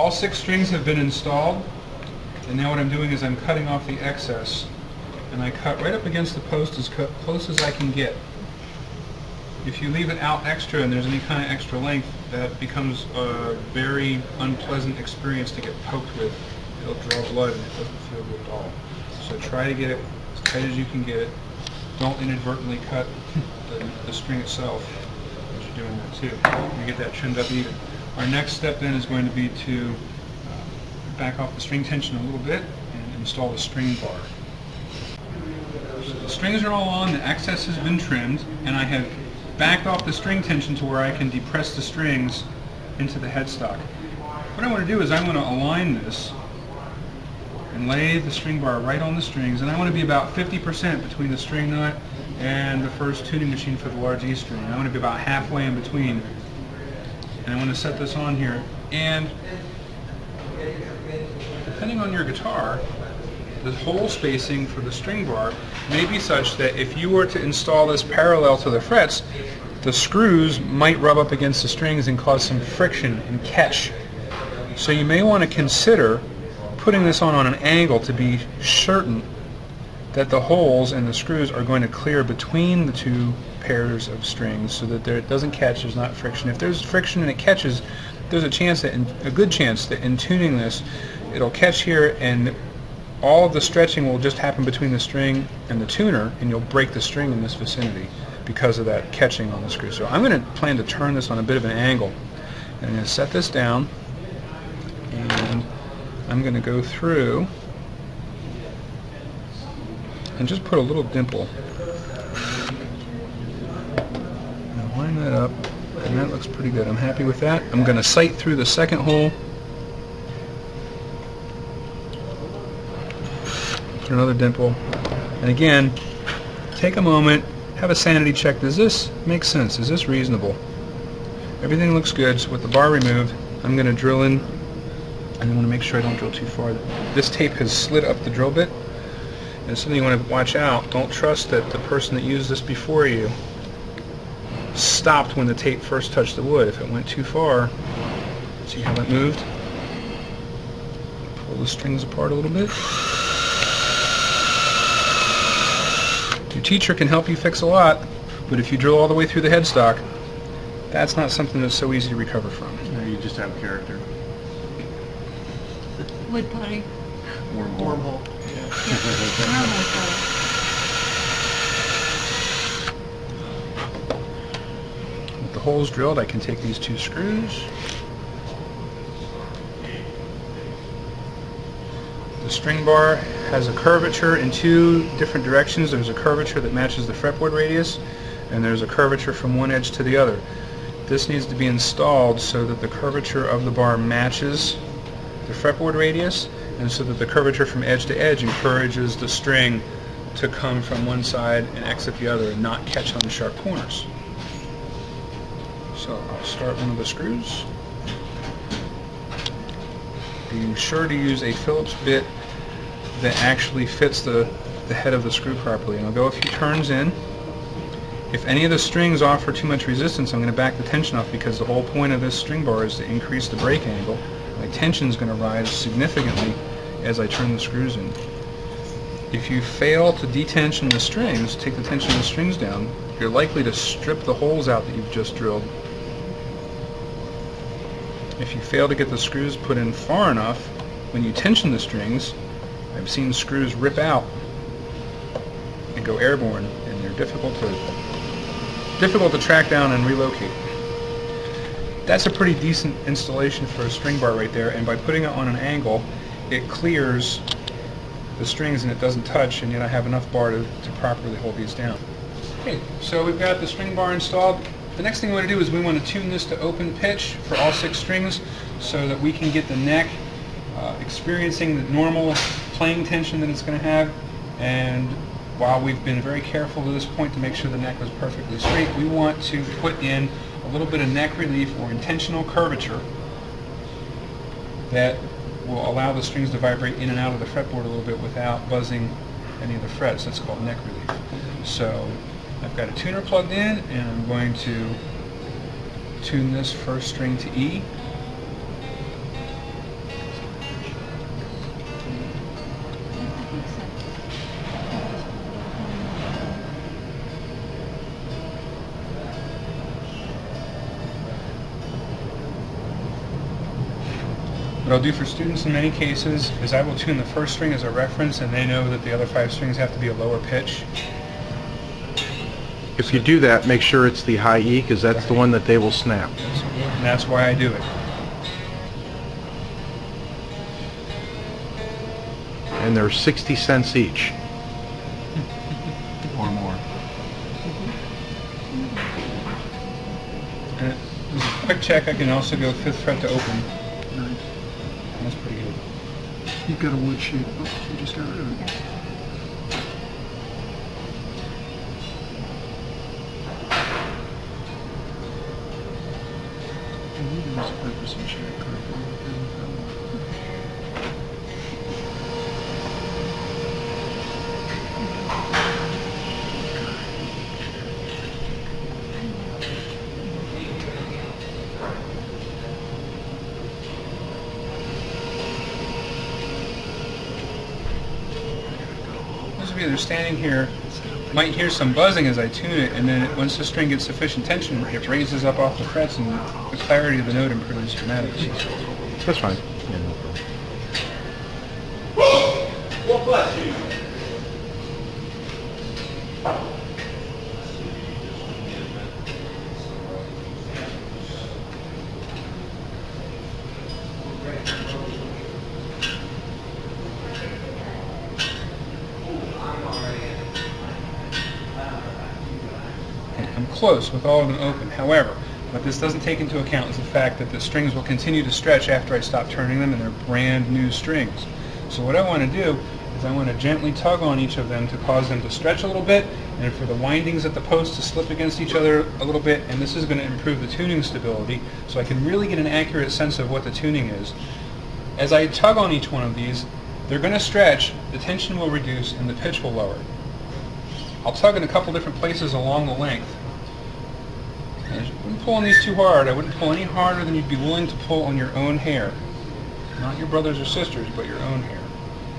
all 6 strings have been installed, and now what I'm doing is I'm cutting off the excess, and I cut right up against the post as close as I can get. If you leave it out extra and there's any kind of extra length, that becomes a very unpleasant experience to get poked with. It'll draw blood and it doesn't feel good at all. So try to get it as tight as you can get it. Don't inadvertently cut the string itself as you're doing that too. You get that trimmed up even. Our next step then is going to be to back off the string tension a little bit and install the string bar. So the strings are all on, the excess has been trimmed, and I have backed off the string tension to where I can depress the strings into the headstock. What I want to do is I want to align this and lay the string bar right on the strings, and I want to be about 50% between the string nut and the first tuning machine for the large E string. I want to be about halfway in between, and I want to set this on here. And depending on your guitar, the hole spacing for the string bar may be such that if you were to install this parallel to the frets, the screws might rub up against the strings and cause some friction and catch. So you may want to consider putting this on an angle to be certain that the holes and the screws are going to clear between the 2 pairs of strings so that it doesn't catch, there's not friction. If there's friction and it catches, there's a good chance that in tuning this it'll catch here and all of the stretching will just happen between the string and the tuner, and you'll break the string in this vicinity because of that catching on the screw. So I'm going to plan to turn this on a bit of an angle. And I'm going to set this down, and I'm going to go through and just put a little dimple. And line that up, and that looks pretty good. I'm happy with that. I'm going to sight through the second hole. Put another dimple, and again, take a moment, have a sanity check. Does this make sense? Is this reasonable? Everything looks good. So with the bar removed, I'm going to drill in, and I want to make sure I don't drill too far. This tape has slid up the drill bit, and it's something you want to watch out. Don't trust that the person that used this before you stopped when the tape first touched the wood. If it went too far, see how that moved? Pull the strings apart a little bit. Your teacher can help you fix a lot, but if you drill all the way through the headstock, that's not something that's so easy to recover from. No, you just have character. Wood putty. Wormhole. Yeah. With the holes drilled, I can take these 2 screws. The string bar has a curvature in 2 different directions. There's a curvature that matches the fretboard radius, and there's a curvature from one edge to the other. This needs to be installed so that the curvature of the bar matches the fretboard radius, and so that the curvature from edge to edge encourages the string to come from one side and exit the other and not catch on the sharp corners. So I'll start one of the screws. Be sure to use a Phillips bit that actually fits the head of the screw properly. And I'll go a few turns in. If any of the strings offer too much resistance, I'm going to back the tension off, because the whole point of this string bar is to increase the break angle. My tension is going to rise significantly as I turn the screws in. If you fail to detension the strings, take the tension of the strings down, you're likely to strip the holes out that you've just drilled. If you fail to get the screws put in far enough, when you tension the strings, I've seen screws rip out and go airborne, and they're difficult to track down and relocate. That's a pretty decent installation for a string bar right there, and by putting it on an angle, it clears the strings and it doesn't touch, and yet I have enough bar to properly hold these down. Okay, so we've got the string bar installed. The next thing we want to do is we want to tune this to open pitch for all 6 strings so that we can get the neck experiencing the normal playing tension that it's going to have. And while we've been very careful to this point to make sure the neck was perfectly straight, we want to put in a little bit of neck relief or intentional curvature that will allow the strings to vibrate in and out of the fretboard a little bit without buzzing any of the frets. That's called neck relief. So I've got a tuner plugged in, and I'm going to tune this first string to E. I'll do for students in many cases is I will tune the first string as a reference, and they know that the other 5 strings have to be a lower pitch. If you do that, make sure it's the high E, because that's the one that they will snap. And that's why I do it. And they're 60 cents each. Or more. And as a quick check, I can also go 5th fret to open. Nice. That's pretty good. You've got a wood sheet. Oh, you just got rid of it. Those of you that are standing here might hear some buzzing as I tune it, and then once the string gets sufficient tension, it raises up off the frets, and the clarity of the note improves dramatically. That's fine. Well, bless you. I'm close with all of them open. However, what this doesn't take into account is the fact that the strings will continue to stretch after I stop turning them, and they're brand new strings. So what I want to do is I want to gently tug on each of them to cause them to stretch a little bit, and for the windings at the post to slip against each other a little bit, and this is going to improve the tuning stability, so I can really get an accurate sense of what the tuning is. As I tug on each one of these, they're going to stretch, the tension will reduce, and the pitch will lower. I'll tug in a couple different places along the length. And I wouldn't pull on these too hard. I wouldn't pull any harder than you'd be willing to pull on your own hair. Not your brothers or sisters, but your own hair.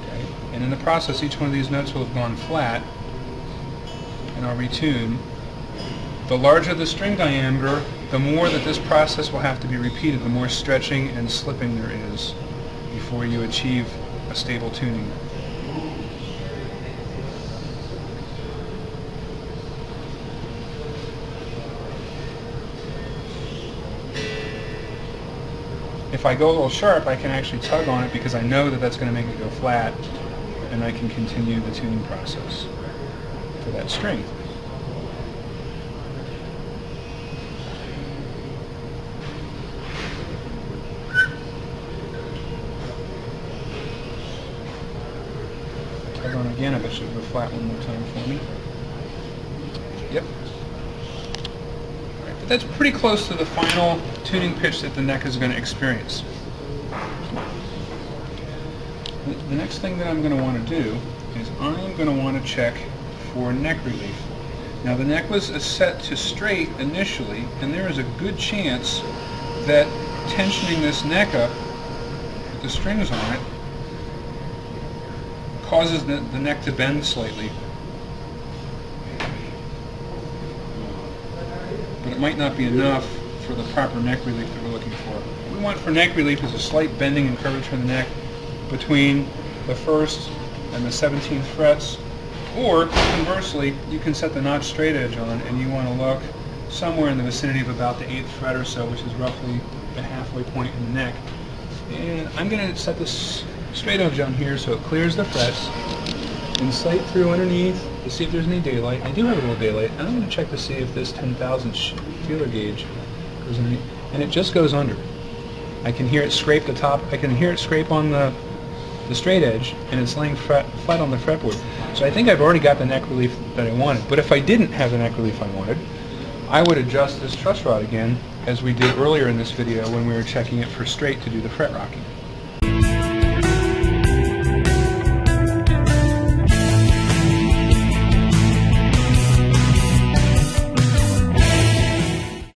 Okay? And in the process, each one of these notes will have gone flat, and I'll retune. The larger the string diameter, the more that this process will have to be repeated, the more stretching and slipping there is before you achieve a stable tuning. If I go a little sharp, I can actually tug on it because I know that that's going to make it go flat, and I can continue the tuning process for that string. Tug on again, I bet you it'll go flat one more time for me. Yep. But that's pretty close to the final tuning pitch that the neck is going to experience. The next thing that I'm going to want to do is I'm going to want to check for neck relief. Now the neck was set to straight initially, and there is a good chance that tensioning this neck up with the strings on it causes the neck to bend slightly. But it might not be enough for the proper neck relief that we're looking for. What we want for neck relief is a slight bending and curvature in the neck between the 1st and the 17th frets, or conversely, you can set the notch straight edge on and you want to look somewhere in the vicinity of about the 8th fret or so, which is roughly the halfway point in the neck. And I'm going to set this straight edge on here so it clears the frets, and sight through underneath to see if there's any daylight. I do have a little daylight, and I'm going to check to see if this 10,000 feeler gauge goes underneath, and it just goes under. I can hear it scrape the top, I can hear it scrape on the straight edge, and it's laying flat on the fretboard. So I think I've already got the neck relief that I wanted. But if I didn't have the neck relief I wanted, I would adjust this truss rod again, as we did earlier in this video when we were checking it for straight to do the fret rocking.